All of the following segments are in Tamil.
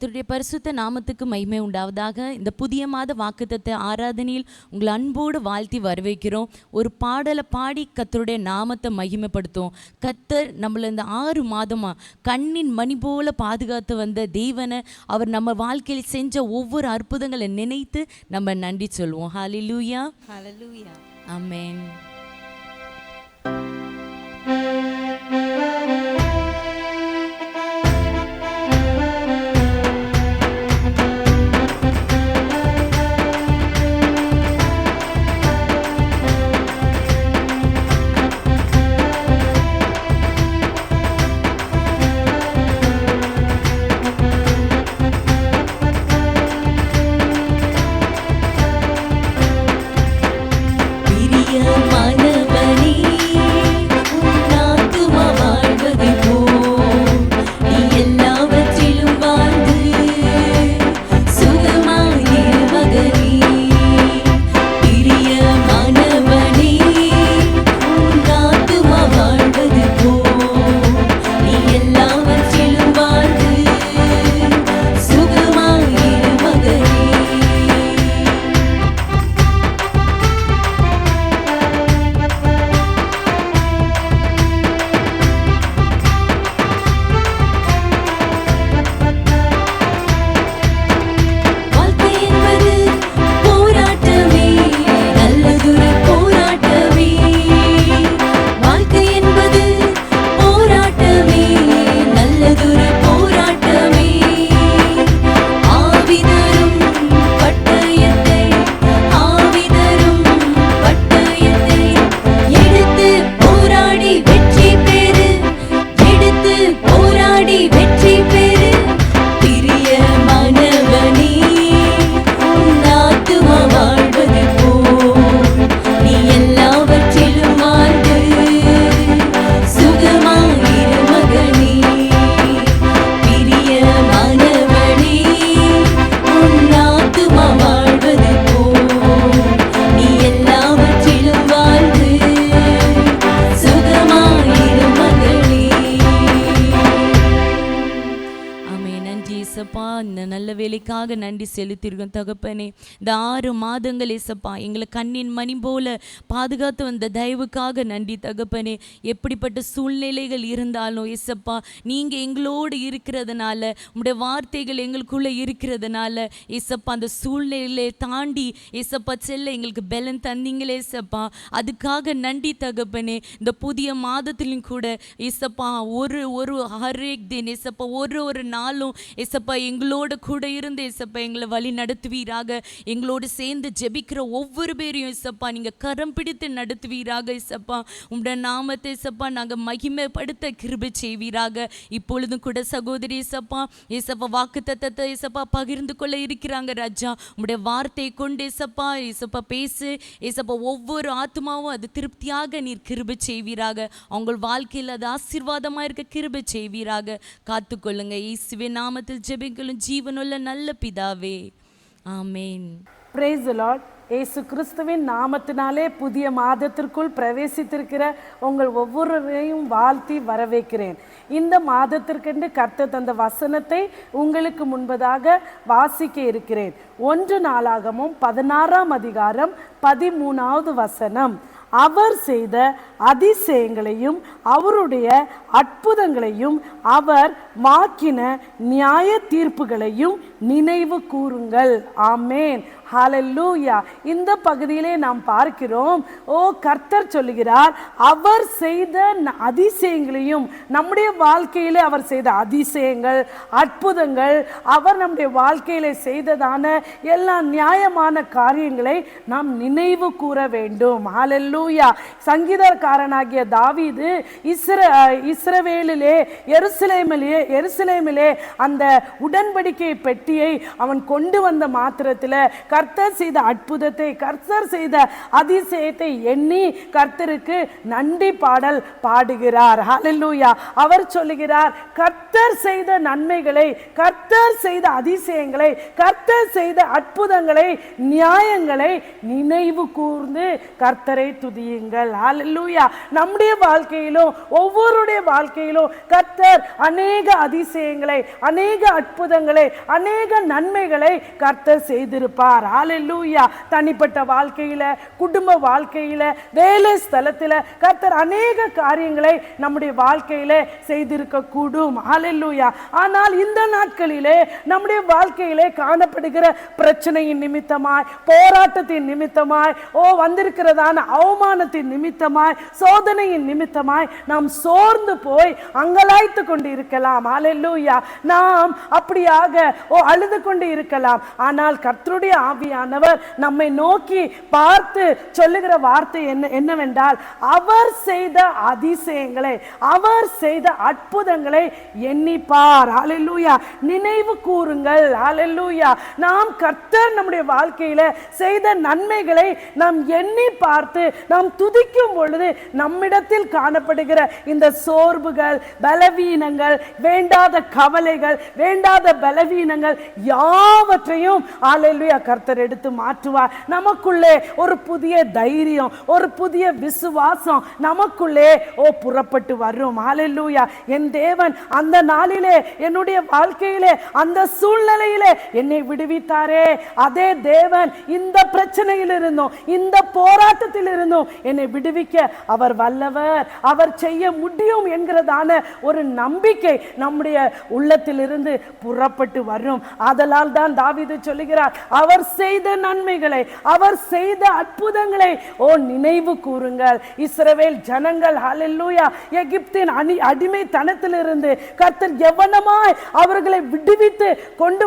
கர்த்தருடைய பரிசுத்த நாமத்துக்கு மகிமை உண்டாவதாக. இந்த புதிய மாத வாக்குத்தத்த ஆராதனையில் உங்கள் அன்போடு வாழ்த்தி வரவேற்கிறோம். ஒரு பாடலை பாடி கர்த்தருடைய நாமத்தை மகிமைப்படுத்தும். கர்த்தர் நம்மளை இந்த 6 மாதமாக கண்ணின் மணி போல பாதுகாத்து வந்த தேவனை, அவர் நம்ம வாழ்க்கையில் செஞ்ச ஒவ்வொரு அற்புதங்களை நினைத்து நம்ம நன்றி சொல்வோம். ஹல்லேலூயா, ஹல்லேலூயா, ஆமென். இந்த நல்ல வேலைக்காக நன்றி செலுத்திருக்கோம் தகப்பனே. இந்த 6 மாதங்கள் ஏசப்பா எங்களை கண்ணின் மணி போல பாதுகாத்து வந்த தயவுக்காக நன்றி தகப்பனே. எப்படிப்பட்ட சூழ்நிலைகள் இருந்தாலும் ஏசப்பா நீங்கள் எங்களோடு இருக்கிறதுனால, உங்களுடைய வார்த்தைகள் எங்களுக்குள்ளே இருக்கிறதுனால ஏசப்பா அந்த சூழ்நிலையை தாண்டி ஏசப்பா செல்ல எங்களுக்கு பலன் தந்தீங்களே ஏசப்பா. அதுக்காக நன்றி தகப்பனே. இந்த புதிய மாதத்திலும் கூட ஏசப்பா ஒரு ஹரேக் தின் ஏசப்பா ஒரு நாளும் ஏசப்பா எங்களோட கூட இருந்து ஏசப்பா எங்களை வழி நடத்துவீராக. எங்களோடு சேர்ந்து ஜெபிக்கிற ஒவ்வொரு பேரையும் ஏசப்பா நீங்கள் கரம் பிடித்து நடத்துவீராக ஏசப்பா. உங்களுடைய நாமத்தை ஏசப்பா நாங்கள் மகிமைப்படுத்த கிருபை செய்வீராக. இப்பொழுதும் கூட சகோதரி ஏசப்பா வாக்குத்தத்தத்தை ஏசப்பா பகிர்ந்து கொள்ள இருக்கிறாங்க ராஜா. உங்களுடைய வார்த்தையை கொண்டு ஏசப்பா பேசு ஏசப்பா. ஒவ்வொரு ஆத்மாவும் அது திருப்தியாக நீர் கிருபை செய்வீராக. அவங்க வாழ்க்கையில் அது ஆசீர்வாதமாக இருக்க கிருபை செய்வீராக. காத்துக்கொள்ளுங்க. இயேசுவின் நாமத்தில் ஜெபிக்கிறோம் ஜீவனுள்ள நல்ல பிதாவே, ஆமென். Praise the Lord. இயேசு கிறிஸ்துவின் நாமத்தினாலே புதிய மாதத்திற்குள் பிரவேசித்திருக்கிற உங்கள் ஒவ்வொருவரையும் வாழ்த்தி வரவேற்கிறேன். இந்த மாதத்திற்கென்று கர்த்தர் தந்த வசனத்தை உங்களுக்கு முன்பதாக வாசிக்க இருக்கிறேன். 1 நாளாகமம் 16ஆம் அதிகாரம் 13வது வசனம். அவர் செய்த அதிசயங்களையும் அவருடைய அற்புதங்களையும் அவர் மாக்கின நியாய தீர்ப்புகளையும் நினைவு கூறுங்கள். ஆமேன், ஹல்லேலூயா. இந்த பகுதியிலே நாம் பார்க்கிறோம், கர்த்தர் சொல்லுகிறார் அவர் செய்த அதிசயங்களையும், நம்முடைய வாழ்க்கையிலே அவர் செய்த அதிசயங்கள் அற்புதங்கள், அவர் நம்முடைய வாழ்க்கையிலே செய்ததான எல்லா நியாயமான காரியங்களை நாம் நினைவு கூற வேண்டும். ஹல்லேலூயா. சங்கீதக்காரனாகிய தாவீது இஸ்ரவேலிலே எருசலேமிலே அந்த உடன்படிக்கை பெட்டியை அவன் கொண்டு வந்த மாத்திரத்தில் கர்த்தர் செய்த அற்புதத்தை, கர்த்தர் செய்த அதிசயத்தை எண்ணி கர்த்தருக்கு நன்றி பாடல் பாடுகிறார். ஹல்லேலூயா. அவர் சொல்லுகிறார், கர்த்தர் செய்த நன்மைகளை, கர்த்தர் செய்த அதிசயங்களை, கர்த்தர் செய்த அற்புதங்களை, நியாயங்களை நினைவு கூர்ந்து கர்த்தரை துதியுங்கள். ஹல்லேலூயா. நம்முடைய வாழ்க்கையிலும் ஒவ்வொருடைய வாழ்க்கையிலும் கர்த்தர் அநேக அதிசயங்களை, அநேக அற்புதங்களை, அநேக நன்மைகளை கர்த்தர் செய்திருப்பார். ஹல்லேலூயா. தனிப்பட்ட வாழ்க்கையில, குடும்ப வாழ்க்கையில, வேலை ஸ்தலத்துல கர்த்தர் அநேக காரியங்களை நம்முடைய வாழ்க்கையில செய்திருக்க கூடும். ஹல்லேலூயா. ஆனால் இந்த நாட்களிலே நம்முடைய வாழ்க்கையிலே காணப்படுகிற பிரச்சனையின் நிமித்தமாய், போராட்டத்தின் நிமித்தமாய், வந்திருக்கிறதான அவமானத்தின் நிமித்தமாய், சோதனையின் நிமித்தமாய் நாம் சோர்ந்து போய் அங்கலாய்த்து கொண்டு இருக்கலாம். ஹல்லேலூயா. நாம் அப்படியாக அழுது கொண்டு இருக்கலாம். ஆனால் கர்த்தருடைய ஆவியானவர் நம்மை நோக்கி பார்த்து சொல்லுகிற வார்த்தை என்னவென்றால், அவர் செய்த அதிசயங்களை, அவர் செய்த அற்புதங்களை எண்ணிப்பார். ஹல்லேலூயா. நினைவு கூறுங்கள். ஹல்லேலூயா. நாம் கர்த்தர் நம்முடைய வாழ்க்கையில செய்த நன்மைகளை நாம் எண்ணி பார்த்து நாம் துதிக்கும் பொழுது நம்மிடத்தில் காணப்படுகிற இந்த சோர்வுகள், பலவீனங்கள், வேண்டாத கவலைகள், வேண்டாத பலவீனங்கள் யாவற்றையும் ஹல்லேலூயா கர்த்தர் எடுத்து மாற்றுவார். நமக்குள்ளே ஒரு புதிய தைரியம், ஒரு புதிய விசுவாசம் நமக்குள்ளே புறப்பட்டு வரும். ஹல்லேலூயா. என் தேவன் அந்த நாளிலே, என்னுடைய வாழ்க்கையிலே, அந்த சூழ்நிலையிலே என்னை விடுவித்தாரே, அதே தேவன் இந்த பிரச்சனையில் இருந்தும், இந்த போராட்டத்தில் இருந்தும் என்னை விடுவிக்க அவர் வல்லவர், அவர் செய்ய முடியும் என்கிறதான ஒரு நம்பிக்கை நம்முடைய உள்ளத்திலிருந்து புறப்பட்டு வரும். ஆதலால் தான் தாவீது சொல்லுகிறார், அவர் செய்த நன்மைகளை, அவர் செய்த அற்புதங்களை நினைவு கூறுங்கள். இஸ்ரவேல் ஜனங்கள் ஹல்லேலூயா எகிப்தின் அடிமைத்தனத்திலிருந்து கர்த்தர் எவ்வளமாய் அவர்களை விடுவித்து கொண்டு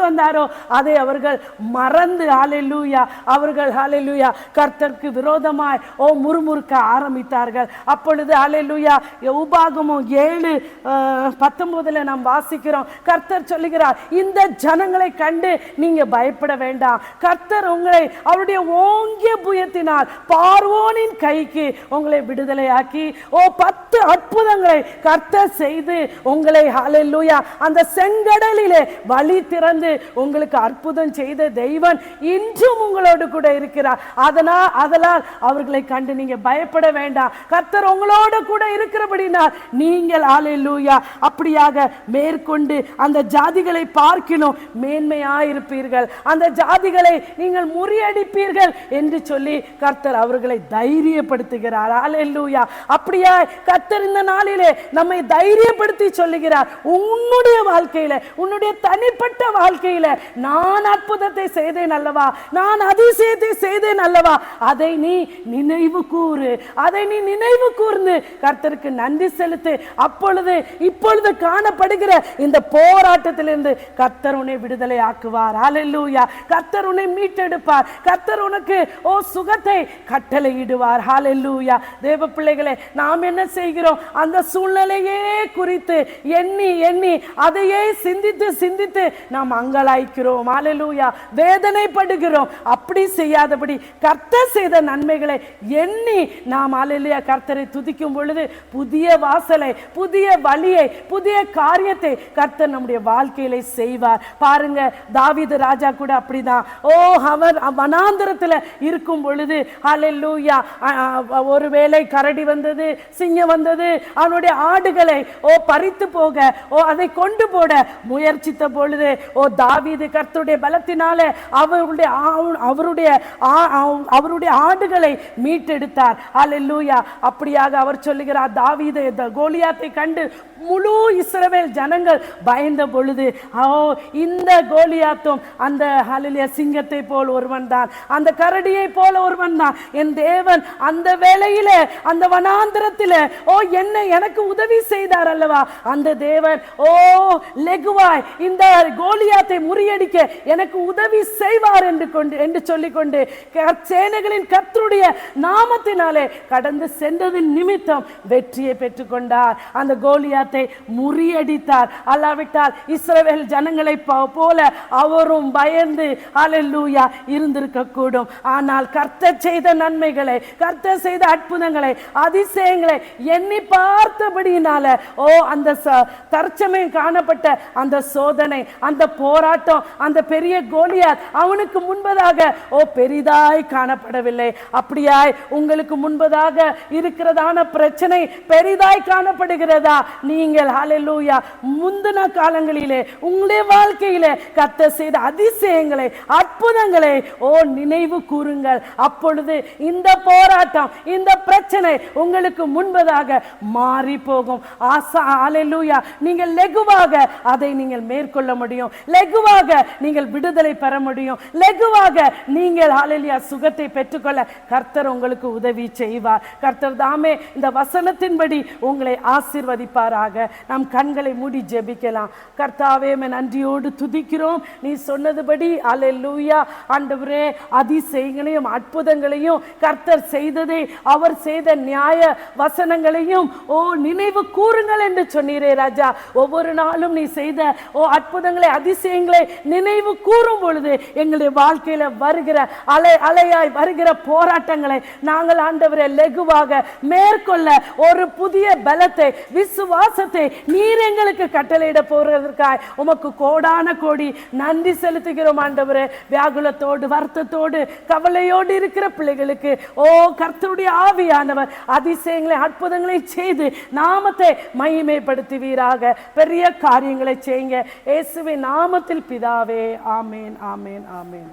வந்தாரோ அதை அவர்கள் மறந்து ஹல்லேலூயா அவர்கள் ஹல்லேலூயா கர்த்தருக்கு விரோதமாய் முறுமுறுக்க ஆரம்பித்தார்கள். அப்பொழுது ஹல்லேலூயா உபாகமம் 7:19 நாம் வாசிக்கிறோம். கர்த்தர் சொல்லுகிறார், இந்த ஜனங்களை கண்டு நீங்க பயப்பட வேண்டாம். கர்த்தர் உங்களை அவருடைய ஓங்கிய புயத்தினால் பார்வோனின் கைக்கு உங்களை விடுதலையாக்கி 10 அற்புதங்களை கர்த்தர் செய்து உங்களை ஹல்லேலூயா அந்த செங்கடலிலே வழி திறந்து உங்களுக்கு அற்புதம் செய்த தெய்வன் இன்றும் உங்களோடு கூட இருக்கிறார். அதனால் அவர்களை கண்டு நீங்க பயப்பட வேண்டாம். கர்த்தர் உங்களோடு கூட இருக்கிறபடினால் நீங்கள் ஹல்லேலூயா அப்படியாக மேற்கொண்டு அந்த ஜாதிகளை பார்க்கிலும் மேன்மையாயிருப்பீர்கள், அந்த ஜாதிகளை நீங்கள் முறியடிப்பீர்கள் என்று சொல்லி கர்த்தர் அவர்களை தைரியப்படுத்துகிறார். ஹல்லேலூயா. அப்படியா கர்த்தர் இந்த நாளிலே நம்மை தைரியப்படுத்தி சொல்லுகிறார், உன்னுடைய வாழ்க்கையில, உன்னுடைய தனிப்பட்ட வாழ்க்கையில நான் அற்புதத்தை செய்தேன் அல்லவா, நான் அதிசயத்தை செய்தேன் அல்லவா, அதை நீ நினைவு கூறு, அதை நீ நினைவு கூர்ந்து கர்த்தருக்கு நன்றி செலுத்து. இப்பொழுது காணப்படுகிற இந்த போராட்டத்திலிருந்து கர்த்தர் உன்னை விடுதலை ஆக்குவார். ஹல்லேலூயா. கர்த்தர் உன்னை மீட்டெடுப்பார். கர்த்தர் உனக்கு சுகத்தை கட்டளையிடுவார். ஹல்லேலூயா. தேவ பிள்ளைகளே, நாம் என்ன செய்கிறோம்? அந்த சூழ்நிலையே குறித்து எண்ணி எண்ணி அதையே சிந்தித்து நாம் அங்கலாய்க்கிறோம். ஹல்லேலூயா. வேதனைப்படுகிறோம். அப்படி செய்யாதபடி கர்த்தர் செய்த நன்மைகளை எண்ணி நாம் ஹல்லேலூயா கர்த்தரை துதிக்கும் பொழுது புதிய வாசலை, புதிய வழியை, புதிய காரியத்தை கர்த்தர் நம்முடைய வாழ்க்கையில செய்வார். பாருங்க, தாவீது ராஜா கூட அப்படிதான். அவர் வனாந்தரத்தில் இருக்கும் பொழுது ஹல்லேலூயா ஒருவேளை கரடி வந்தது, சிங்கம் வந்தது, அவனுடைய ஆடுகளை பறித்து போக அதை கொண்டு போட முயற்சித்த பொழுது தாவீது கர்த்தருடைய பலத்தினாலே அவருடைய ஆடுகளை மீட்டெடுத்தார். ஹல்லேலூயா. அப்படியாக அவர் சொல்லுகிறார், தாவீது கோலியாத்தை கண்டு முழு இஸ்ரவேல் ஜனங்கள் பயந்த பொழுது இந்த கோலியாத்தும் அந்த ஹல்லேலூயா சிங்கத்தை போல் ஒருவன் தான், அந்த கரடியை போல ஒருவன் தான். என் தேவன் அந்த வேளையிலே அந்த வனாந்திரத்திலே எனக்கு உதவி செய்தார் அல்லவா, அந்த தேவன் லெகுவாய் இந்த கோலியாத்தை முறியடிக்க எனக்கு உதவி செய்வார் என்று சொல்லிக்கொண்டு சேனைகளின் கர்த்தருடைய நாமத்தினாலே கடந்து சென்றதின் நிமித்தம் வெற்றியை பெற்றுக்கொண்டார். அந்த கோலியாத்தை முறியடித்தார். அல்லாவிட்டால் இஸ்ரவேல் ஜனங்களை போல அவரும் பயந்து அல்லேலூயா இருந்திருக்க கூடும். ஆனால் கர்த்தர் செய்த நன்மைகளை, கர்த்தர் செய்த அற்புதங்களை, அதிசயங்களை எண்ணி பார்த்தபடியினால அந்த தற்சமயம் காணப்பட்ட அந்த சோதனை, அந்த போராட்டம், அந்த பெரிய கோலியாத் அவனுக்கு முன்பதாக பெரிதாய் காணப்படவில்லை. அப்படியாய் உங்களுக்கு முன்பதாக இருக்கிறதான பிரச்சனை பெரிதாய் காணப்படுகிறதா? நீங்கள் ஹல்லேலூயா முந்தின காலங்களிலே உங்களுடைய வாழ்க்கையிலே கர்த்தர் செய்த அதிசயங்களை, அற்புதங்களை நினைவு கூறுங்கள். அப்பொழுது இந்த போராட்டம், இந்த பிரச்சனை உங்களுக்கு முன்பதாக மாறி போகும். ஹல்லேலூயா நீங்கள் லெகுவாக அதை நீங்கள் மேற்கொள்ள முடியும். லெகுவாக நீங்கள் விடுதலை பெற முடியும். லெகுவாக நீங்கள் ஹல்லேலூயா சுகத்தை பெற்றுக்கொள்ள கர்த்தர் உங்களுக்கு உதவி செய்வார். கர்த்தர் தாமே இந்த வசனத்தின்படி உங்களை ஆசீர்வதிப்பாராக. நம் கண்களை மூடி ஜெபிக்கலாம். கர்த்தாவே நன்றியோடு துதிக்கிறோம். நீ சொன்னதுபடி ஹல்லேலூயா ஆண்டவரே அதிசயங்களையும் அற்புதங்களையும் கர்த்தர் செய்ததை, அவர் செய்த நியாய வசனங்களையும் நினைவு கூறுங்கள் என்று சொன்னீரே ராஜா. ஒவ்வொரு நாளும் நீ செய்த அற்புதங்களை, அதிசயங்களை நினைவு கூறும் பொழுது எங்களுடைய வாழ்க்கையில வருகிற அலையாய் வருகிற போராட்டங்களை நாங்கள் ஆண்டவரே லெகுவாக மேற்கொள்ள ஒரு புதிய பலத்தை, விசுவாசத்தை நீர் எங்களுக்கு கட்டளையிட போறதற்காய் உமக்கு கோடான கோடி நன்றி செலுத்துகிறோம் ஆண்டவரே. வியாகுலத்தோடு, வருத்தத்தோடு, கவலையோடு இருக்கிற பிள்ளைகளுக்கு கர்த்தருடைய ஆவியானவர் அதிசயங்களை, அற்புதங்களை செய்து நாமத்தை மகிமைப்படுத்துவீராக. பெரிய காரியங்களை செய்யுங்க இயேசுவின் நாமத்தில் பிதாவே. ஆமேன், ஆமேன், ஆமேன்.